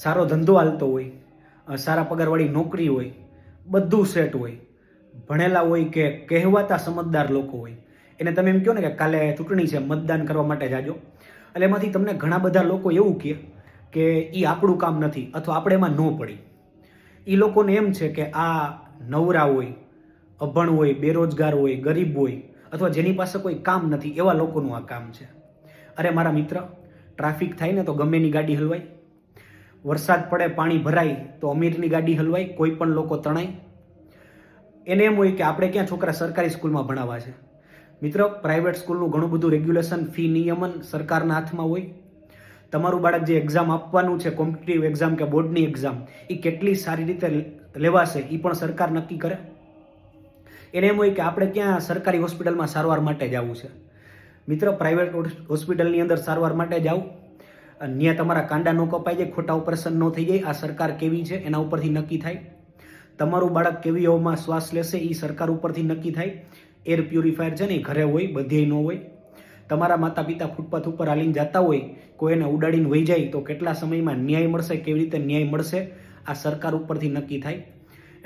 સારો ધંધો હાલતો હોય, સારા પગારવાળી નોકરી હોય, બધું સેટ હોય, ભણેલા હોય કે કહેવાતા સમજદાર લોકો હોય, એને તમે એમ કહો ને કે કાલે ચૂંટણી છે, મતદાન કરવા માટે જાજો, એટલે એમાંથી તમને ઘણા બધા લોકો એવું કહે કે એ આપણું કામ નથી અથવા આપણે એમાં ન પડી. એ લોકોને એમ છે કે આ નવરા હોય, અભણ હોય, બેરોજગાર હોય, ગરીબ હોય અથવા જેની પાસે કોઈ કામ નથી એવા લોકોનું આ કામ છે. અરે મારા મિત્ર, ટ્રાફિક થાય ને તો ગમેની ગાડી હલવાય, વરસાદ પડે પાણી ભરાય તો અમીરની ગાડી હલવાય, કોઈ પણ લોકો તણાય. એને એમ હોય કે આપણે ક્યાં છોકરા સરકારી સ્કૂલમાં ભણાવવા છે. મિત્ર, પ્રાઇવેટ સ્કૂલનું ઘણું બધું રેગ્યુલેશન, ફી નિયમન સરકારના હાથમાં હોય. તમારું બાળક જે એક્ઝામ આપવાનું છે, કોમ્પિટિટિવ એક્ઝામ કે બોર્ડની એક્ઝામ, એ કેટલી સારી રીતે લેવાશે એ પણ સરકાર નક્કી કરે. એને એમ હોય કે આપણે ક્યાં સરકારી હોસ્પિટલમાં સારવાર માટે જવું છે. મિત્ર, પ્રાઇવેટ હોસ્પિટલની અંદર સારવાર માટે જાઓ, ત્યાં તમારા કાંડા ન કપાઈ જાય, ખોટા ઓપરેશન ન થઈ જાય, આ સરકાર કેવી છે એના ઉપરથી નક્કી થાય. તમારું બાળક કેવી હવામાં શ્વાસ લેશે એ સરકાર ઉપરથી નક્કી થાય. એર પ્યુરિફાયર છે ને એ ઘરે હોય, બધે ન હોય. તમારા માતા પિતા ફૂટપાથ ઉપર હાલીને જતા હોય, કોઈ એને ઉડાડીને વહી જાય તો કેટલા સમયમાં ન્યાય મળશે, કેવી રીતે ન્યાય મળશે, આ સરકાર ઉપરથી નક્કી થાય.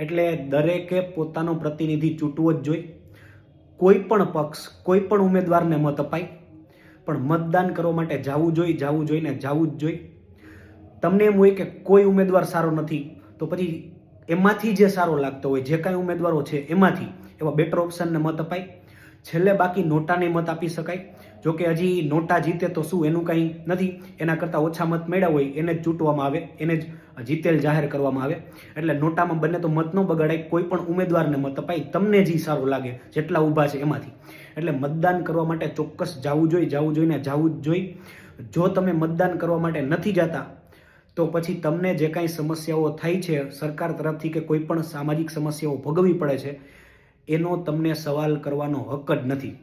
એટલે દરેકે પોતાનો પ્રતિનિધિ ચૂંટવો જ જોઈએ. કોઈ પણ પક્ષ, કોઈ પણ ઉમેદવારને મત અપાય, પણ મતદાન કરવા માટે જવું જોઈએ, જવું જોઈએ ને જવું જ જોઈએ. તમને એમ હોય કે કોઈ ઉમેદવાર સારો નથી, તો પછી એમાંથી જે સારો લાગતો હોય, જે કાંઈ ઉમેદવારો છે એમાંથી એવા બેટર ઓપ્શનને મત અપાય. છેલ્લે બાકી નોટાને મત આપી શકાય. જોકે હજી નોટા જીતે તો શું, એનું કંઈ નથી, એના કરતાં ઓછા મત મળ્યા હોય એને જ ચૂંટવામાં આવે, એને જ જીતેલ જાહેર કરવામાં આવે. એટલે નોટામાં બંને તો મત ન બગાડાય, કોઈ પણ ઉમેદવારને મત અપાય, તમને જે સારું લાગે, જેટલા ઊભા છે એમાંથી. એટલે મતદાન કરવા માટે ચોક્કસ જવું જોઈએ, જવું જોઈએ ને જવું જ જોઈએ. જો તમે મતદાન કરવા માટે નથી જતા તો પછી તમને જે કાંઈ સમસ્યાઓ થાય છે સરકાર તરફથી કે કોઈ પણ સામાજિક સમસ્યાઓ ભોગવવી પડે છે, એનો તમને સવાલ કરવાનો હક જ નથી.